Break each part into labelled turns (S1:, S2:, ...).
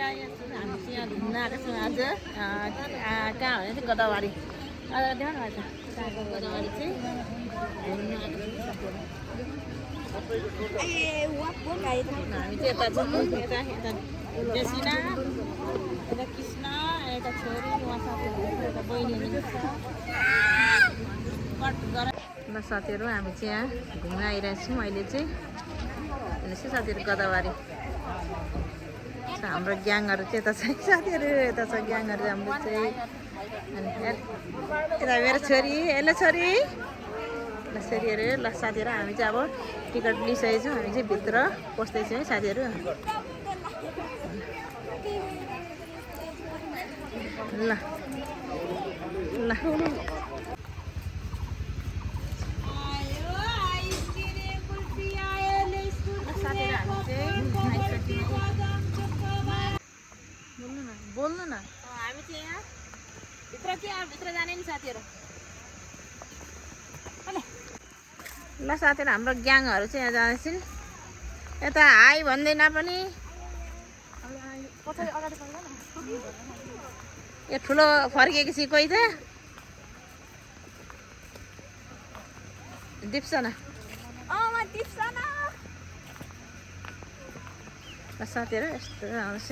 S1: हामी चाहिँ यहाँ घुम्न आएको छौँ आज कहाँ भने चाहिँ गोदावरी देखाउनु भएको छ कहाँको गोदावरी चाहिँ घुम्न आएको छौँ हामी चाहिँ यता छौँ यता जेसिना यता कृष्ण यता छोरी उहाँ साथीहरू यता बहिनी हुनुहुन्छ ल साथीहरू हामी चाहिँ यहाँ घुम्न आइरहेछौँ अहिले चाहिँ हेर्नुहोस् है साथीहरू गोदावरी हाम्रो ग्याङहरू चाहिँ यता छ साथीहरू यता छ ग्याङहरू हाम्रो चाहिँ अनि यता मेरो छोरी हेलो छोरी ल छोरीहरू ल साथीहरू हामी चाहिँ अब टिकट लिइसकेको छौँ हामी चाहिँ भित्र पस्दैछौँ है साथीहरू ल ल बोल्नु न हामी चाहिँ यहाँ भित्र जाने नि साथीहरू ल साथीहरू हाम्रो ग्याङहरू चाहिँ यहाँ जाँदैछन् यता हाई भन्दैन पनि यो ठुलो फर्किएपछि कोही त दिप्सना ल साथीहरू यस्तो आउँछ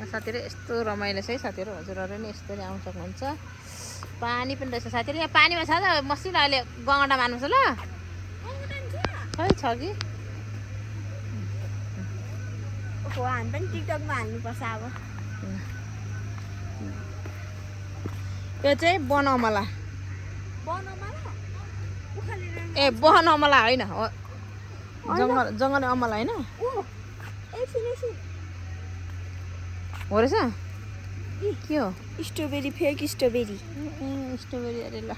S1: साथीहरू यस्तो रमाइलो छ है साथीहरू हजुरहरू नि यस्तरी आउनु सक्नुहुन्छ पानी पनि रहेछ साथीहरू यहाँ पानीमा छ त मसिनो अहिले गङ्गडा मार्नु छ ल खै छ कि
S2: हामी पनि टिकटकमा हाल्नुपर्छ अब
S1: त्यो चाहिँ बनअमला ए बनअमला होइन हो जङ्गल अमला होइन हो रहेछ के हो
S2: स्ट्रबेरी फेक स्ट्रबेरी
S1: स्ट्रबेरी अरे ल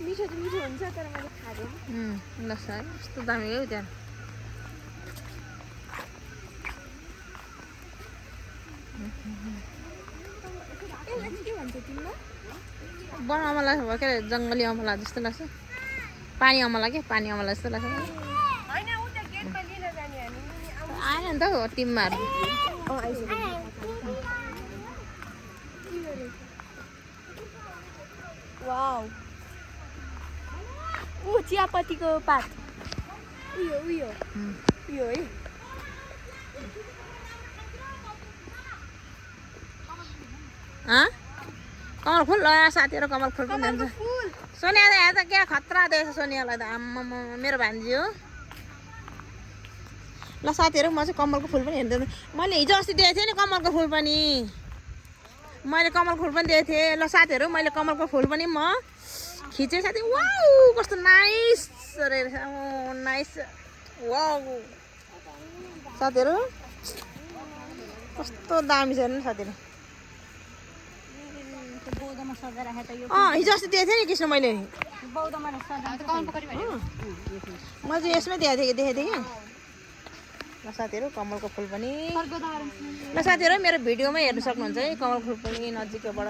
S2: मिठो त मिठो हुन्छ तर मैले खाँदैन
S1: ल सर यस्तो दामी हो त्यहाँ
S2: के भन्छ तिमीलाई
S1: वन अमला के अरे जङ्गली अमला जस्तो लाग्छ पानी अमला के पानी अमला जस्तो लाग्छ आएन नि त हो टिमहरू
S2: वाउ चियापत्तीको पात उयो है
S1: कमल फुल ल साथीहरू कमल फुल पनि जान्छ सोनिया यहाँ त क्या खतरा देखेछ सोनियालाई त आम्मा मेरो भान्जी हो ल साथीहरू म चाहिँ कमलको फुल पनि हेर्दैन मैले हिजो अस्ति दिएको थिएँ नि कमलको फुल पनि दिएको थिएँ ल साथीहरू मैले कमलको फुल पनि म खिचेँ साथी वाउ कस्तो नाइस रहेछ नाइस वाउ साथीहरू कस्तो दामी छ हेर्नु साथीहरू हिजो अस्ति दिएको थिएँ नि कृष्ण मैले चाहिँ यसमै देखेको थिएँ कि ल साथीहरू कमलको फुल पनि ल साथीहरू मेरो भिडियोमै हेर्नु सक्नुहुन्छ है कमल फुल पनि नजिकैबाट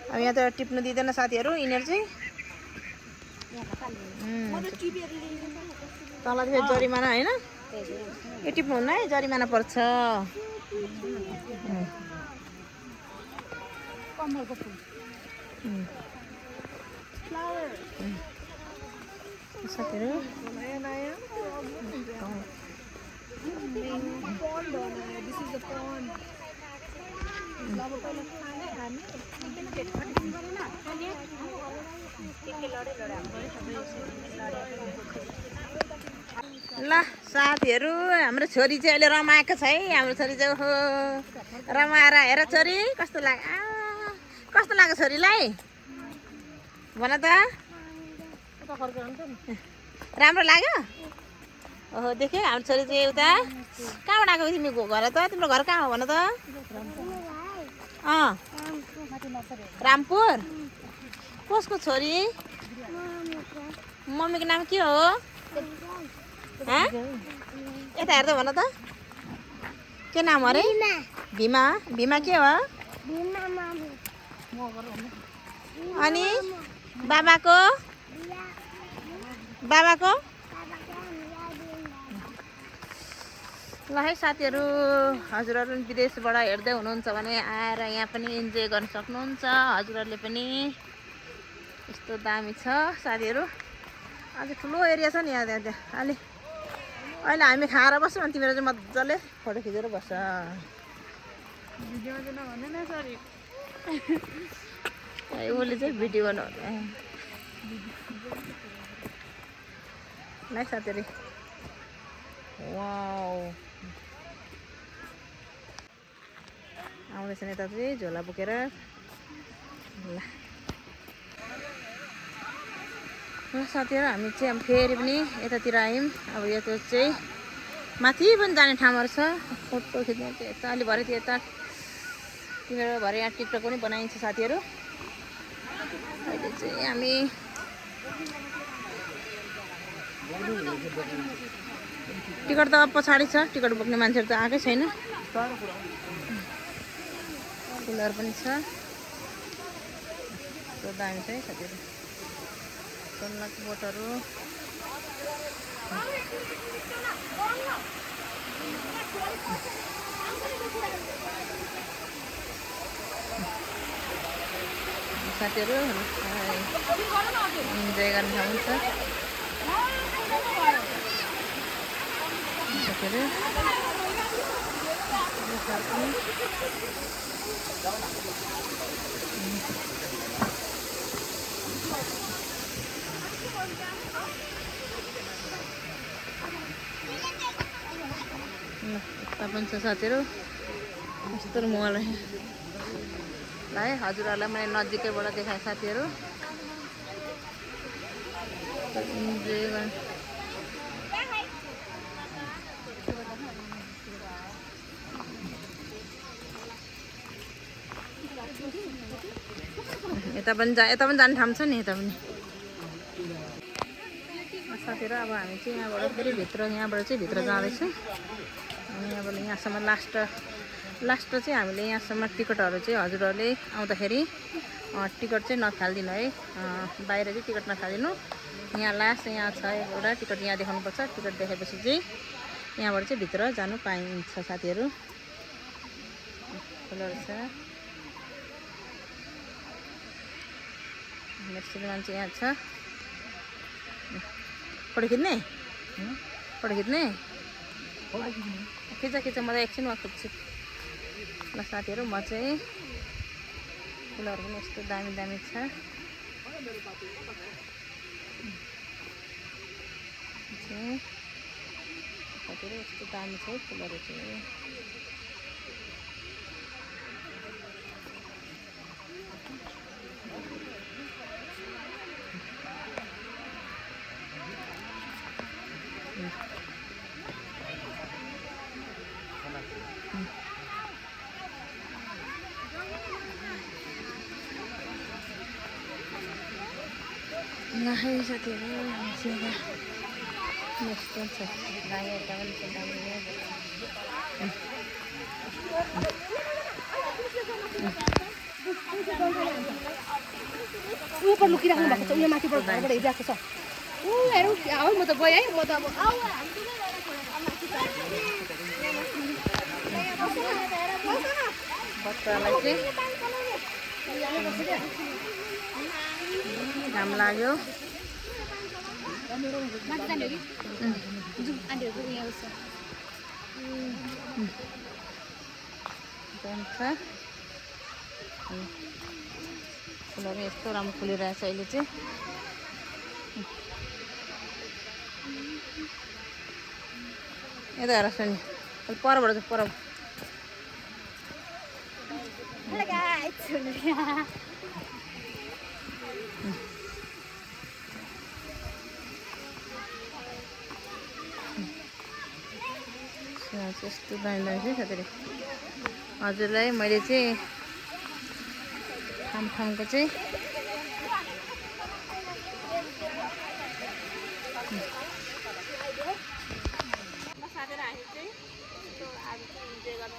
S1: अब यहाँ त टिप्नु दिँदैन साथीहरू यिनीहरू चाहिँ तल फेरि जरिमाना होइन यो टिप्नुहुन्न है जरिमाना पर्छ
S2: कमलको फुल
S1: साथीहरू ल साथीहरू हाम्रो छोरी चाहिँ अहिले रमाएको छ है हाम्रो छोरी चाहिँ हो रमाएर हेर छोरी कस्तो लाग्यो छोरीलाई भन त राम्रो लाग्यो ओहो देखेँ हाम्रो छोरी चाहिँ उता कहाँबाट आएको तिमी घर त तिम्रो घर कहाँ हो भन त रामपुर कसको छोरी मम्मीको नाम के हो यता हेर्दा भन त के नाम अरे भीमा भीमा के हो अनि बाबाको बाबाको ल है साथीहरू हजुरहरू विदेशबाट हेर्दै हुनुहुन्छ भने आएर यहाँ पनि इन्जोय गर्न सक्नुहुन्छ हजुरहरूले पनि यस्तो दामी छ साथीहरू अझै ठुलो एरिया छ नि यहाँ त्यहाँ अलि अहिले हामी खाएर बस्छौँ अनि तिमीहरू चाहिँ मजाले फोटो खिचेर बस्छ भिडियोमा चाहिँ नभन्दैन सरी उसले चाहिँ भिडियो बनाउने ल साथीहरू वाउ आउँदैछ यता चाहिँ झोला बोकेर ल साथीहरू हामी चाहिँ अब फेरि पनि यतातिर आयौँ अब यो चाहिँ माथि पनि जाने ठाउँहरू छ फोटो खिच्ने चाहिँ यता अलि भरे त्यो यता तिमीहरू भरे यहाँ टिकटक पनि बनाइन्छ साथीहरू अहिले चाहिँ हामी टिकट त अब पछाडि छ टिकट बोक्ने मान्छेहरू त आएकै छैन फुलहरू पनि छ त्यो दामी छ है साथीहरू सल्लाहको बोटहरू साथीहरू इन्जोय गर्ने ठाउँ छ साथीहरू यता पनि छ साथीहरू यस्तो मल ल है हजुरहरूलाई मैले नजिकैबाट देखाएँ साथीहरू इन्जोय गर्नु यता पनि जाने ठाउँ छ नि यता पनि साथीहरू अब हामी चाहिँ यहाँबाट फेरि यहाँबाट चाहिँ भित्र जाँदैछौँ अनि यहाँबाट यहाँसम्म लास्ट चाहिँ हामीले यहाँसम्म टिकटहरू चाहिँ हजुरहरूले आउँदाखेरि टिकट चाहिँ नफालिदिनु है बाहिर चाहिँ टिकट नफालिदिनु यहाँ लास्ट यहाँ छ एउटा टिकट यहाँ देखाउनुपर्छ टिकट देखाएपछि चाहिँ यहाँबाट चाहिँ भित्र जानु पाइन्छ साथीहरू फुलहरू छ नेक्स्ट मान्छे यहाँ छ फोटो खिच्ने खिच म त एकछिनमा खिच्छु ल साथीहरू म चाहिँ फुलहरू पनि यस्तो दामी दामी छ साथीहरू यस्तो दामी छ है फुलहरू चाहिँ है साथीहरू नेक्स्ट छ दामी यता पनि छ दामी
S2: उपर लुकिराख्नु भएको छ उयो माथिबाट घरबाट हिँडिरहेको छ ऊ हेरौँ है म त गएँ है म त अब
S1: बच्चालाई चाहिँ घाम लाग्यो फुलहरू यस्तो राम्रो फुलिरहेछ अहिले चाहिँ यता हेर नि परबाट चाहिँ पर यस्तो दामी दामी चाहिँ साथीहरू हजुरलाई मैले चाहिँ ठाउँको चाहिँ साथीहरू हामी चाहिँ आज चाहिँ इन्जोय गर्न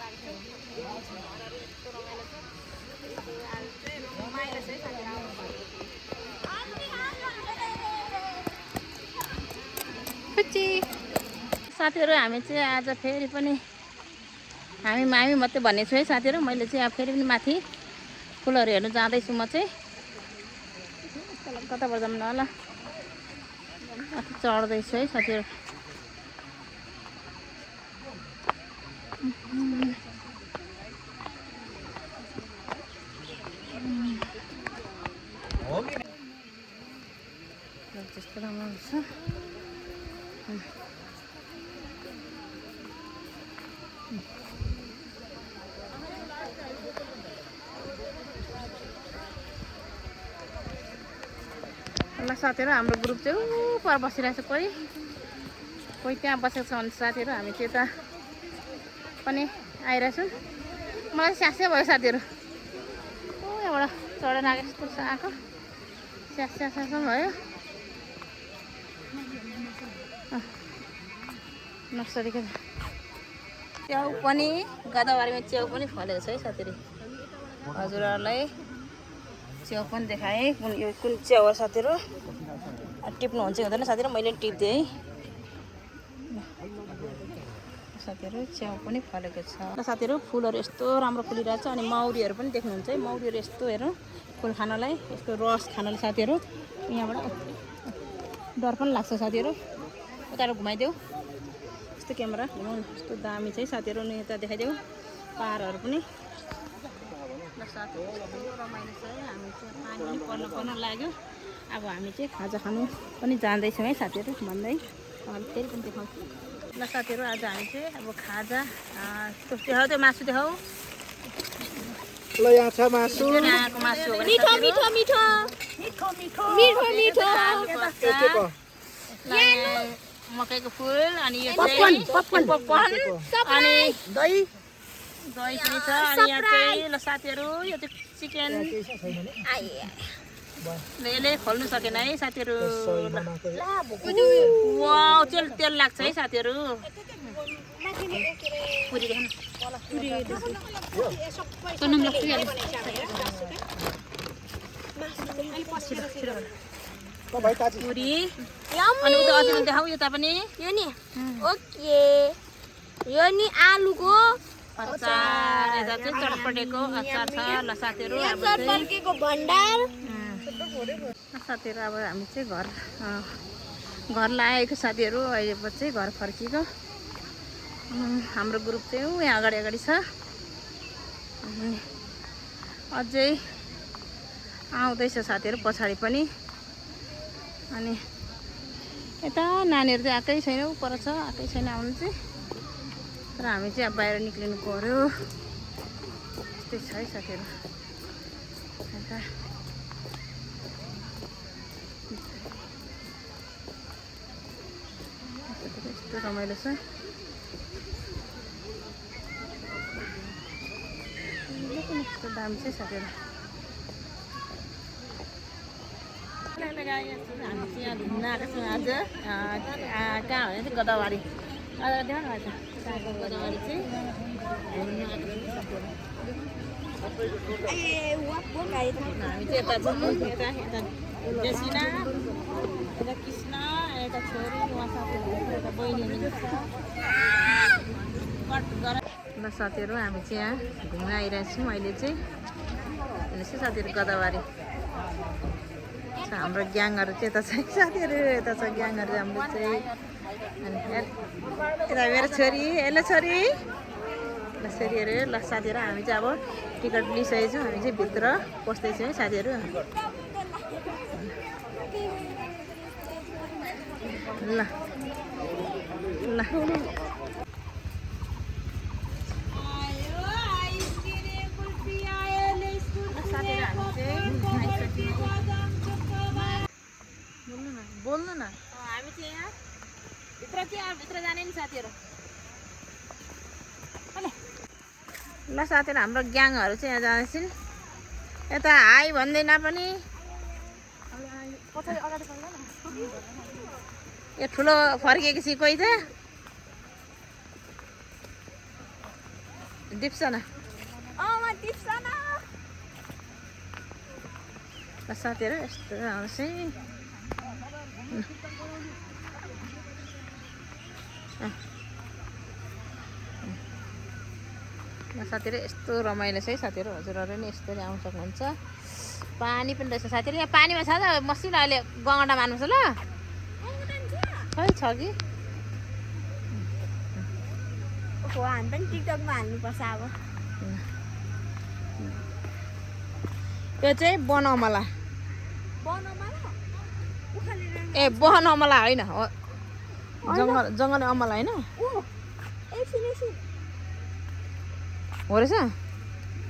S2: बुच्ची
S1: साथीहरू हामी चाहिँ आज फेरि पनि हामी मात्रै भन्ने छु है साथीहरू। मैले चाहिँ अब फेरि पनि माथि फुलहरू हेर्नु जाँदैछु म चाहिँ। कताबाट जाऊँ न होला, माथि चढ्दैछु है साथीहरू। त्यस्तो राम्रो हुन्छ। ल साथीहरू, हाम्रो ग्रुप चाहिँ पर बसिरहेको छ। कोही त्यहाँ बसेको छ भने साथीहरू हामी चाहिँ यता पनि आइरहेछौँ। मलाई स्यास्या भयो साथीहरू। यहाँबाट चढेर आएको जस्तो आएको स्यास्या भयो। नर्सरीको च्याउ पनि गदावारीमा च्याउ पनि फलेको छ है साथीहरू। हजुरहरूलाई च्याउ पनि देखाएँ। यो कुन च्याउ हो साथीहरू, टिप्नुहुन्छ कि हुँदैन साथीहरू, मैले टिप्दिएँ है साथीहरू। च्याउ पनि फलेको छ र साथीहरू फुलहरू यस्तो राम्रो फुलिरहेछ। अनि मौरीहरू पनि देख्नुहुन्छ है, मौरीहरू यस्तो हेर्नु फुल खानलाई, यस्तो रस खानलाई साथीहरू। यहाँबाट डर पनि लाग्छ साथीहरू। उताबाट घुमाइदेऊ यस्तो क्यामेरा घुमाउनु, यस्तो दामी चाहिँ साथीहरू। नि यता देखाइदेऊ पाहाडहरू पनि। ल साथीहरू यस्तो रमाइलो छ है। हामी चाहिँ पानी पनि पर्न लाग्यो। अब हामी चाहिँ खाजा खानु पनि जाँदैछौँ है साथीहरू भन्दै। फेरि पनि देखाउँछु ल साथीहरू। आज हामी चाहिँ अब खाजा देखाऊ, त्यो मासु देखाऊ।
S3: ल यहाँ छ मासु,
S1: यहाँको मासु हो भने
S2: मिठो मिठो मिठो मिठो मिठो मिठो
S1: मकैको फुल। अनि यो चाहिँ पपकर्न अनि दही पनि छ। अनि यहाँ चाहिँ ल साथीहरू यो चाहिँ चिकन। यसले खोल्नु सकेन है साथीहरू। वाउ तेल लाग्छ है साथीहरू। पुरी देख्नु पुरी। अनि उता अझै देखाऊ यता पनि।
S2: यो नि ओके, यो नि आलुको
S1: अचार। यता चाहिँ चटपटेको अचार छ। ल साथीहरू अब
S2: चटपटेको भण्डार।
S1: साथीहरू अब हामी चाहिँ घर लागेको साथीहरू। अहिले चाहिँ घर फर्किएको। हाम्रो ग्रुप चाहिँ यहाँ अगाडि छ। अझै आउँदैछ साथीहरू पछाडि पनि। अनि यता नानीहरू चाहिँ आएकै छैन, पर छ आएकै छैन आउनु चाहिँ। र हामी चाहिँ अब बाहिर निक्लिनु पर्यो। त्यस्तै छ है साथीहरू। यता यस्तो रमाइलो छ। यस्तो दामी चाहिँ साथीहरू। हामी चाहिँ यहाँ घुम्न आएको छौँ आज। कहाँ भने चाहिँ गदावारी। देखाउनु भएको छ कहाँको गदावारी चाहिँ घुम्न आएको छौँ साथीहरू। हामी चाहिँ यता छौँ। यता जेसिना, यता कृष्ण, यता छोरी, उहाँ साथीहरू, यता बहिनी हुनुहुन्छ। ल साथीहरू हामी चाहिँ यहाँ घुम्न आइरहेछौँ अहिले चाहिँ। हेर्नुहोस् है साथीहरू गदावारी। हाम्रो ग्याङहरू चाहिँ यता छ साथीहरू। यता छ ग्याङहरू हाम्रो चाहिँ। अनि यता मेरो छोरी, हेलो छोरी। ल छोरीहरू ल साथीहरू हामी चाहिँ अब टिकट लिइसकेको छौँ। हामी चाहिँ भित्र पस्दैछौँ है साथीहरू। ल ल बोल्नु न। हामी चाहिँ यहाँ भित्र जाने नि साथीहरू। ल साथीहरू हाम्रो ग्याङहरू चाहिँ यहाँ जाँदैछन्। यता हाई भन्दैन पनि। यो ठुलो फर्किएको छि कोही त दिप्सना। ल साथीहरू यस्तो आउँछ है। साथीहरू यस्तो रमाइलो छ है साथीहरू, हजुरहरू नि यस्तरी आउनु सक्नुहुन्छ। पानी पनि रहेछ साथीहरू, यहाँ पानीमा छ त मसिनो अहिले गङ्गटा मार्नुपर्छ ल। खै छ कि
S2: हामी पनि टिकटकमा हाल्नुपर्छ अब।
S1: यो चाहिँ बनअमला, ए बनअमला होइन हो, जङ्गली अमला होइन हो रहेछ।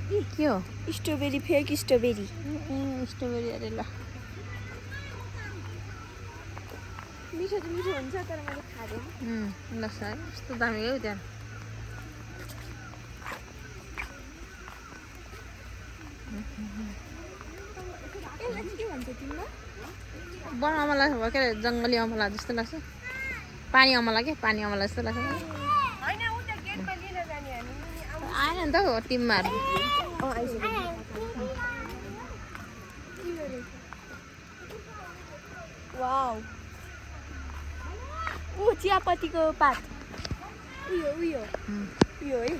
S1: के हो?
S2: Strawberry, fake strawberry.
S1: स्ट्रबेरी अरे ल।
S2: मिठो त मिठो हुन्छ तर मैले खाँदैन।
S1: ल सर यस्तो दामी हो त्यहाँ।
S2: के भन्छ तिमीलाई?
S1: वन अमला हो के अरे, जङ्गली अमला जस्तो लाग्छ। पानी अमला के, पानी अमला जस्तो लाग्छ। आएन नि त हो टिममा।
S2: वाउ, ऊ चियापत्तीको पात। उयो उयो उयो है।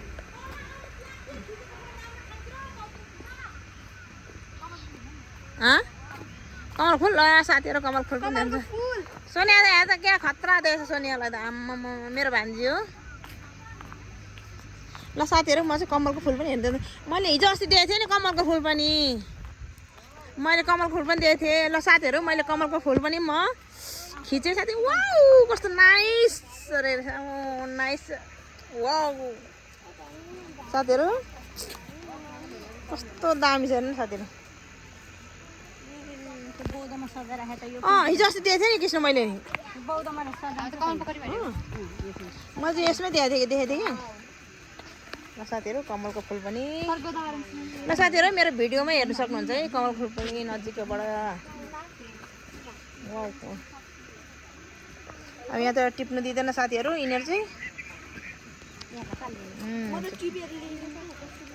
S1: कमल फुल ल साथीहरू, कमल फुल पनि जान्छ। सोनिया यहाँ त क्या खतरा देखेछ सोनियालाई त, आम्मा मेरो भान्जी हो। ल साथीहरू म चाहिँ कमलको फुल पनि हेर्दै, मैले हिजो अस्ति दिएको थिएँ नि कमलको फुल पनि, मैले कमलको फुल पनि दिएको थिएँ। ल साथीहरू मैले कमलको फुल पनि म खिचेँ साथी। वाउ कस्तो नाइस रहेछ, नाइस वाउ साथीहरू, कस्तो दामी छ नि साथीहरू। हिजो अस्ति दिएको थिएँ नि कृष्ण मैले, म चाहिँ यसमै देखेको थिएँ कि। ल साथीहरू कमलको फुल पनि, ल साथीहरू मेरो भिडियोमै हेर्नु सक्नुहुन्छ है कमल फुल पनि नजिकैबाट। वाउ अब यहाँ त टिप्नु दिँदैन साथीहरू यिनीहरू चाहिँ।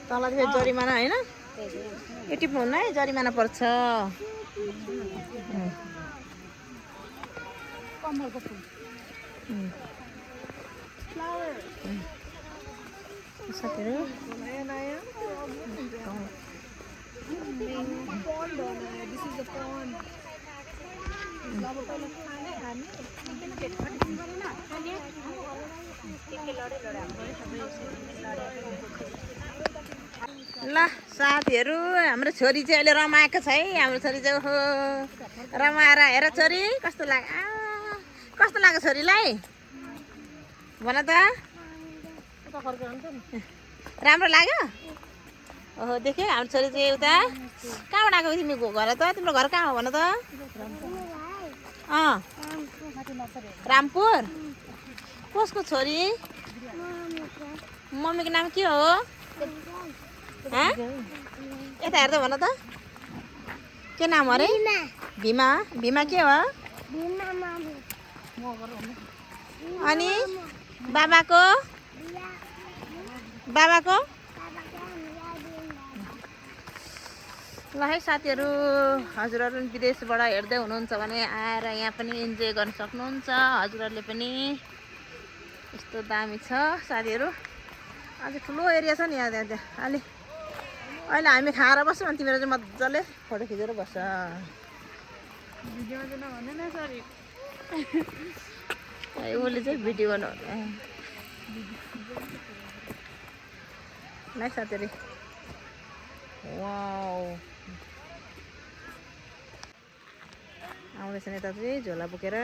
S1: तल चाहिँ जरिमाना होइन, यो टिप्नु हुन्न है, जरिमाना पर्छ।
S2: कमलको फुल
S1: साथीहरू ल साथीहरू हाम्रो छोरी चाहिँ अहिले रमाएको छ है। हाम्रो छोरी चाहिँ हो रमाएर, हेर छोरी कस्तो लाग्यो, कस्तो लाग्यो छोरीलाई भन त। राम्रो लाग्यो? ओहो देख्यो हाम्रो छोरी चाहिँ उता कहाँबाट आएको तिमी घर त, तिम्रो घर कहाँ हो भन त। रामपुर। कसको छोरी? मम्मीको नाम के हो? यता हेर्दा भन त, के नाम अरे? भीमा। भीमा के हो? अनि बाबाको? बाबाको? ल है साथीहरू, हजुरहरू विदेशबाट हेर्दै हुनुहुन्छ भने आएर यहाँ पनि इन्जोय गर्न सक्नुहुन्छ। हजुरहरूले पनि यस्तो दामी छ साथीहरू, अझै ठुलो एरिया छ नि यहाँ। त्यहाँ अलि अहिले हामी खाएर बस्छौँ अनि तिमीहरू चाहिँ मजाले फोटो खिचेर बस्छ। भिडियोमा चाहिँ नभन्दैन सरी, उसले चाहिँ भिडियो बनाउनु ल साथीहरू। वाउ आउँदैछ यता चाहिँ झोला बोकेर।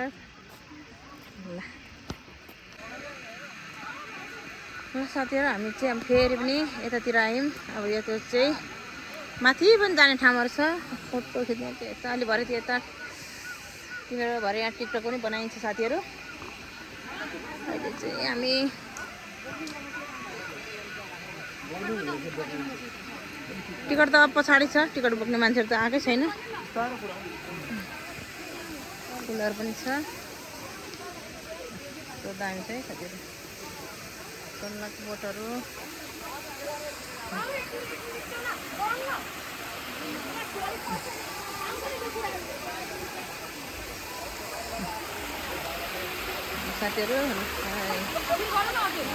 S1: ल साथीहरू हामी चाहिँ अब फेरि पनि यतातिर आयौँ। अब यो चाहिँ माथि पनि जाने ठाउँहरू छ, फोटो खिच्ने चाहिँ यता अलि भरे यता तिमीहरू भरे यहाँ टिकटक पनि बनाइन्छ साथीहरू। अहिले चाहिँ हामी टिकट त पछाडि छ, टिकट बोक्ने मान्छेहरू त आएकै छैन। फुलहरू पनि छ, त्यो दामी छ है साथीहरू। सल्लाहको बोटहरू साथीहरू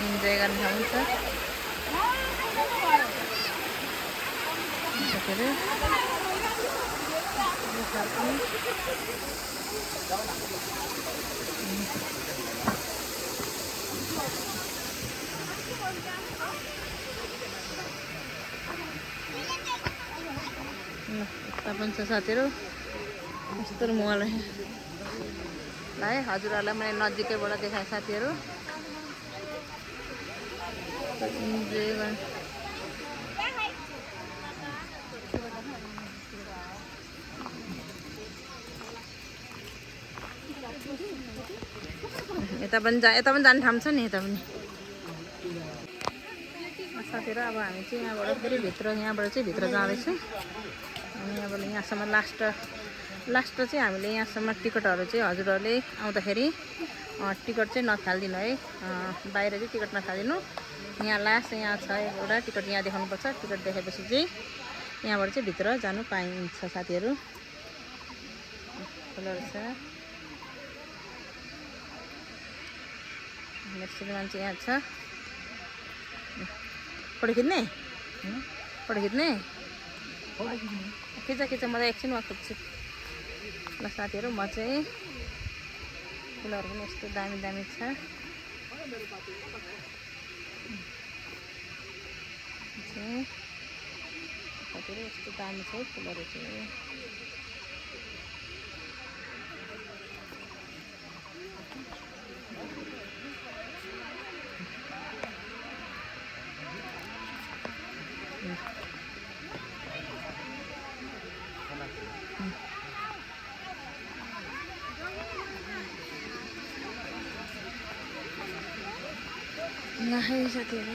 S1: इन्जोय गर्न सक्नुहुन्छ। साथीहरू यता पनि छ साथीहरू यस्तो मल है हजुरहरूलाई मैले नजिकैबाट देखाएँ साथीहरू इन्जोय गर्नु यता पनि जाने ठाउँ छ नि यता पनि साथीहरू अब हामी चाहिँ यहाँबाट फेरि यहाँबाट चाहिँ भित्र जाँदैछौँ अनि यहाँबाट यहाँसम्म लास्ट चाहिँ हामीले यहाँसम्म टिकटहरू चाहिँ हजुरहरूले आउँदाखेरि टिकट चाहिँ नफालिदिनु है बाहिर चाहिँ टिकट नफालिदिनु यहाँ लास्ट यहाँ छ एउटा टिकट यहाँ देखाउनुपर्छ टिकट देखाएपछि चाहिँ यहाँबाट चाहिँ भित्र जानु पाइन्छ साथीहरू फुलहरू छ श्रीमान चाहिँ यहाँ छ फोटो खिच्ने खिच म त एकछिनमा खिच्छु ल साथीहरू म चाहिँ फुलहरू पनि यस्तो दामी दामी छ साथीहरू यस्तो दामी छ फुलहरू चाहिँ है साथीहरू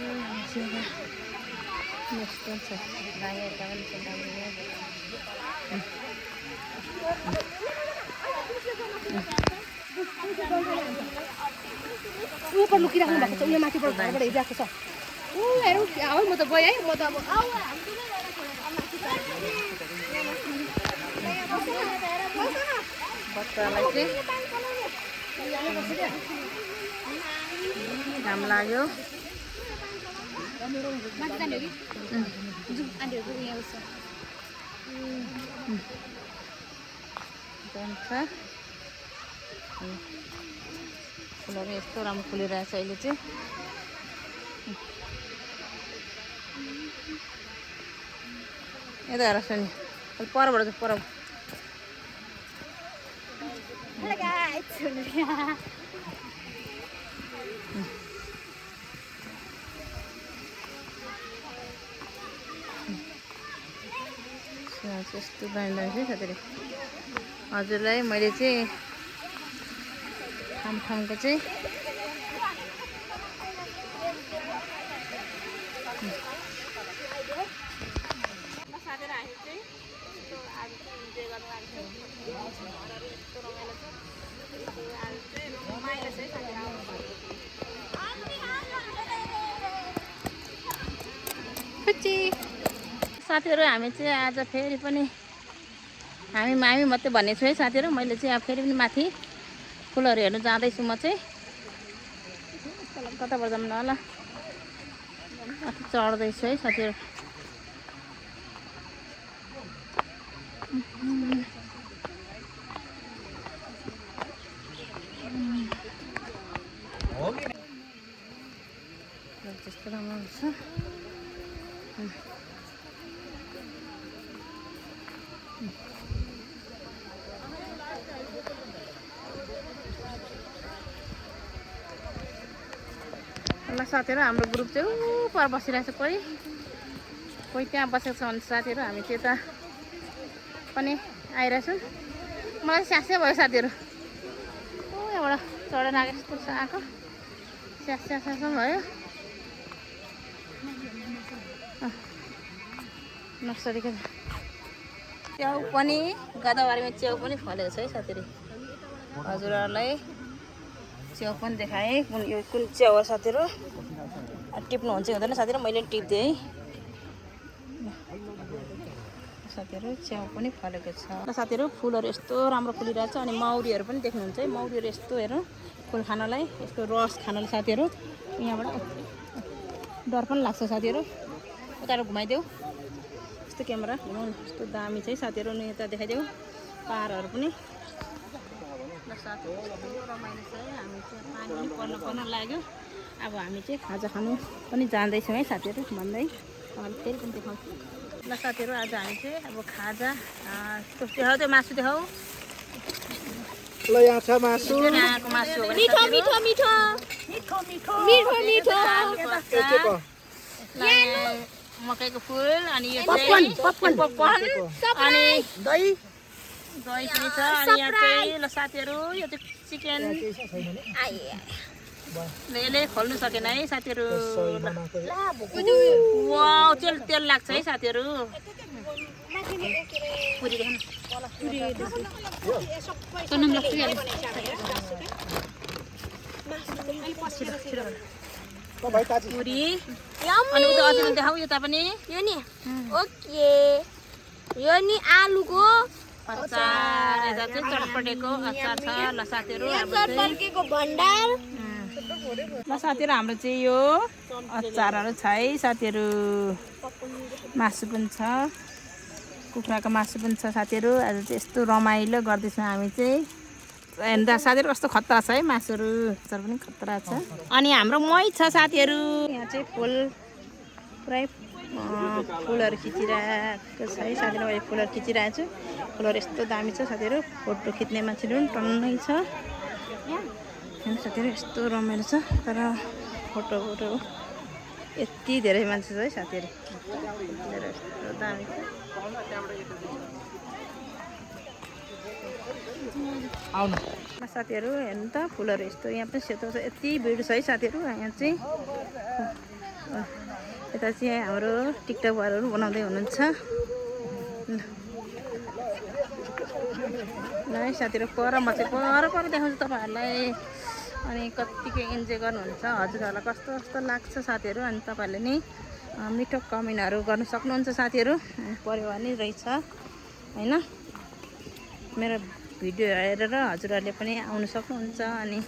S1: यस्तो छ दामी यता पनि छ दामी
S2: उयो पर लुकिराख्नु भएको छ उयो माथिबाट घरबाट हेरिरहेको छ ऊ हेरौँ है म त गएँ है म त अब
S1: बच्चालाई चाहिँ घाम लाग्यो फुलहरू यस्तो राम्रो फुलिरहेछ अहिले चाहिँ यता हेर सुनि परबाट चाहिँ पर यस्तो दामी दामी छ साथीहरू हजुरलाई मैले चाहिँ ठाउँको चाहिँ साथीहरू हामी चाहिँ आज फेरि पनि हामी मात्रै भन्ने छु है साथीहरू मैले चाहिँ अब फेरि पनि माथि फुलहरू हेर्नु जाँदैछु म चाहिँ कताबाट जाऊँ न होला चढ्दैछु है साथीहरू त्यस्तो राम्रो हुन्छ ल साथीहरू हाम्रो ग्रुप चाहिँ पर बसिरहेको छ कोही त्यहाँ बसेको छ भने साथीहरू हामी चाहिँ यता पनि आइरहेछौँ मलाई स्यास्या भयो साथीहरू यहाँबाट चढेर आएको यस्तो छ आएको स्यास्या भयो नर्सरीको च्याउ पनि गदावारीमा च्याउ पनि फलेको छ है साथीहरू हजुरहरूलाई च्याउ पनि देखाएँ यो कुन च्याउ हो साथीहरू टिप्नुहुन्छ हुँदैन साथीहरू मैले टिप्दिएँ है साथीहरू च्याउ पनि फलेको छ र साथीहरू फुलहरू यस्तो राम्रो फुलिरहेछ अनि मौरीहरू पनि देख्नुहुन्छ है मौरीहरू यस्तो हेर्नु फुल खानलाई यस्तो रस खानलाई साथीहरू यहाँबाट डर पनि लाग्छ साथीहरू उताबाट घुमाइदेऊ यस्तो क्यामेरा यस्तो दामी चाहिँ साथीहरू नि यता देखाइदेऊ पाहाडहरू पनि ल साथीहरू यस्तो रमाइलो छ है हामी चाहिँ पानी पनि पर्न लाग्यो अब हामी चाहिँ खाजा खानु पनि जाँदैछौँ है साथीहरू भन्दै फेरि पनि देखाउँछु ल साथीहरू आज हामी चाहिँ अब खाजा देखाऊ त्यो मासु देखाऊ
S3: ल यहाँ छ मासु
S1: यहाँको मासु हो भने
S2: मिठो मिठो मिठो मिठो मिठो
S3: के
S1: मकैको फुल अनि यो चाहिँ पपकर्न अनि दही दही पनि छ अनि यहाँ चाहिँ ल साथीहरू यो चाहिँ चिकन यसले खोल्नु सकेन है साथीहरू वाउ तेल लाग्छ है साथीहरू पुरी पुरी अनि उता अझै देखाऊ यता पनि
S2: यो नि ओके यो नि आलुको
S1: अचार यता चाहिँ चटपटेको अचार छ ल साथीहरू
S2: चटपटेको भण्डार
S1: ल साथीहरू हाम्रो चाहिँ यो अचारहरू छ है साथीहरू मासु पनि छ कुखुराको मासु पनि छ साथीहरू आज चाहिँ यस्तो रमाइलो गर्दैछौँ हामी चाहिँ हेर्दा साथीहरू कस्तो खतरा छ है मासुहरू अचार पनि खतरा छ अनि हाम्रो मही छ साथीहरू यहाँ चाहिँ फुल पुरै फुलहरू खिचिरहेको छ है साथीहरू मैले फुलहरू खिचिरहेको छु फुलहरू यस्तो दामी छ साथीहरू फोटो खिच्ने मान्छेहरू पनि टन्नै छ होइन साथीहरू यस्तो रमाइलो छ तर फोटो यति धेरै मान्छे छ है साथीहरू यस्तो दामी छ साथीहरू हेर्नु त फुलहरू यस्तो यहाँ पनि सेतो छ यति भिड छ है साथीहरू यहाँ चाहिँ यता चाहिँ हाम्रो टिकटकहरू बनाउँदै हुनुहुन्छ ल है साथीहरू पर म चाहिँ पर देखाउँछु तपाईँहरूलाई अनि कत्तिको इन्जोय गर्नुहुन्छ हजुरहरूलाई कस्तो कस्तो लाग्छ साथीहरू अनि तपाईँहरूले नि मिठो कमेन्टहरू गर्नु सक्नुहुन्छ साथीहरू परिवार नै रहेछ होइन मेरो भिडियो हेरेर हजुरहरूले पनि आउनु सक्नुहुन्छ अनि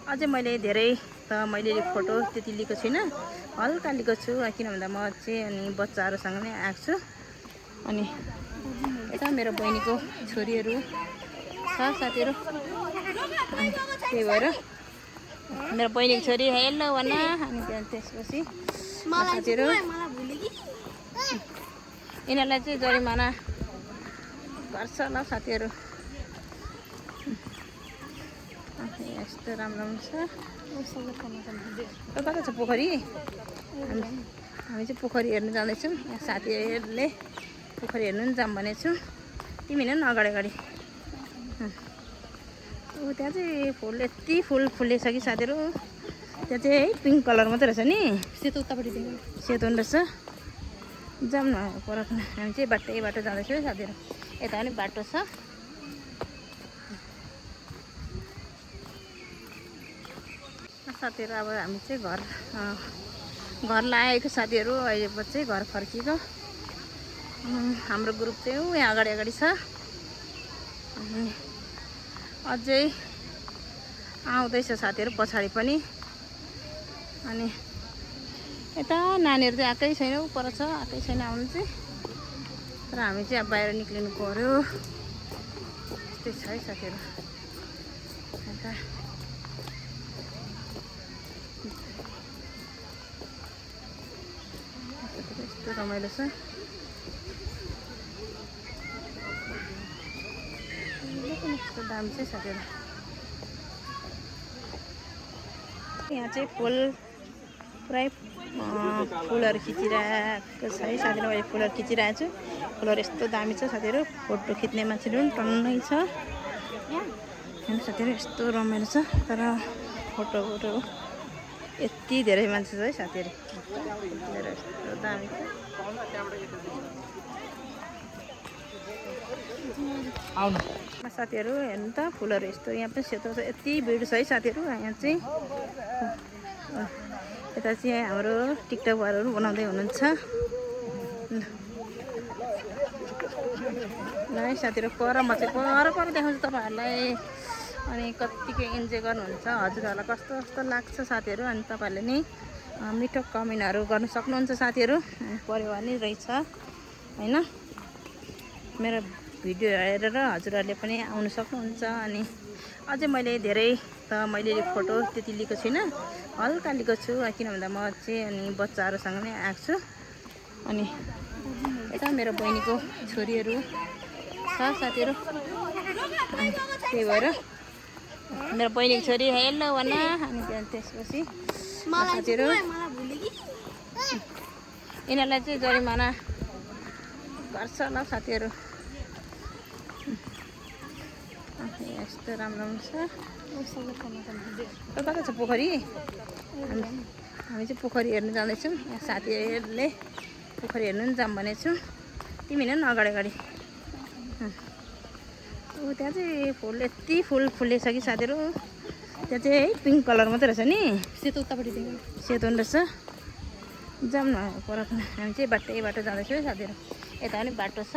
S1: अझै मैले धेरै त मैले फोटो त्यति लिएको छुइनँ हल्का लिएको छु किन भन्दा म चाहिँ अनि बच्चाहरूसँग नै आएको छु अनि यता मेरो बहिनीको छोरीहरू छ साथीहरू त्यही भएर मेरो बहिनीको छोरी हेलो भन अनि त्यहाँ त्यसपछि साथीहरू यिनीहरूलाई चाहिँ जरिमाना गर्छ ल साथीहरू यस्तो राम्रो छ कता छ पोखरी हामी चाहिँ पोखरी हेर्नु जाँदैछौँ यहाँ साथीहरूले पोखरी हेर्नु पनि जाऊँ भनेको छु तिमी हिँड न अगाडि त्यहाँ चाहिँ फुल यति फुल फुलेछ कि साथीहरू त्यहाँ चाहिँ है पिङ्क कलर मात्रै रहेछ नि
S2: सेतो उतापट्टि
S1: सेतो रहेछ जाऊँ न पर हामी चाहिँ बाटो जाँदैछौँ साथीहरू यता पनि बाटो छ साथीहरू अब हामी चाहिँ घर लागेको साथीहरू अहिले चाहिँ घर फर्किएको हाम्रो ग्रुप चाहिँ यहाँ अगाडि छ अनि अझै आउँदैछ साथीहरू पछाडि पनि अनि यता नानीहरू चाहिँ आएकै छैन पर छ आएकै छैन आउनु चाहिँ तर हामी चाहिँ अब बाहिर निक्लिनु पर्यो त्यस्तै छ है साथीहरू यता यस्तो रमाइलो छ यस्तो दाम चाहिँ साथीहरू यहाँ चाहिँ फुल पुरै फुलहरू खिचिरहेको छ है साथीहरू मैले फुलहरू खिचिरहेको छु फुलहरू यस्तो दामी छ साथीहरू फोटो खिच्ने मान्छेहरू पनि टन्नै छ होइन साथीहरू यस्तो रमाइलो छ तर फोटो यति धेरै मान्छे छ है साथीहरू यस्तो दामी छ साथीहरू हेर्नु त फुलहरू यस्तो यहाँ पनि सेतो छ यति भिड छ है साथीहरू यहाँ चाहिँ यता चाहिँ हाम्रो टिकटकहरू बनाउँदै हुनुहुन्छ ल है साथीहरू पर म चाहिँ पर देखाउँछु तपाईँहरूलाई अनि कत्तिको इन्जोय गर्नुहुन्छ हजुरहरूलाई कस्तो कस्तो लाग्छ साथीहरू अनि तपाईँहरूले नि मिठो कमेन्टहरू गर्नु सक्नुहुन्छ साथीहरू परिवार नै रहेछ होइन। मेरो भिडियो हेरेर हजुरहरूले पनि आउनु सक्नुहुन्छ। अनि अझै मैले धेरै त मैले फोटो त्यति लिएको छुइनँ, हल्का लिएको छु किन भन्दा म चाहिँ अनि बच्चाहरूसँग नै आएको छु। अनि यता मेरो बहिनीको छोरीहरू छ साथीहरू, त्यही भएर मेरो बहिनीको छोरी हेलो भन। अनि त्यसपछि साथीहरू यिनीहरूलाई चाहिँ जरिमाना गर्छ होला साथीहरू। यस्तो राम्रो छ। कता छ पोखरी? हामी चाहिँ पोखरी हेर्नु जाँदैछौँ। यहाँ साथीहरूले पोखरी हेर्नु पनि जाऊँ भनेको छौँ। तिमी हिँड न अगाडि अगाडि। त्यहाँ चाहिँ फुल यति फुल फुलेछ कि साथीहरू। त्यहाँ चाहिँ है पिङ्क कलर मात्रै रहेछ नि,
S2: सेतो उतापट्टि
S1: सेतो रहेछ। जाऊँ न पर। हामी चाहिँ यही बाटो जाँदैछौँ है साथीहरू। यता पनि बाटो छ।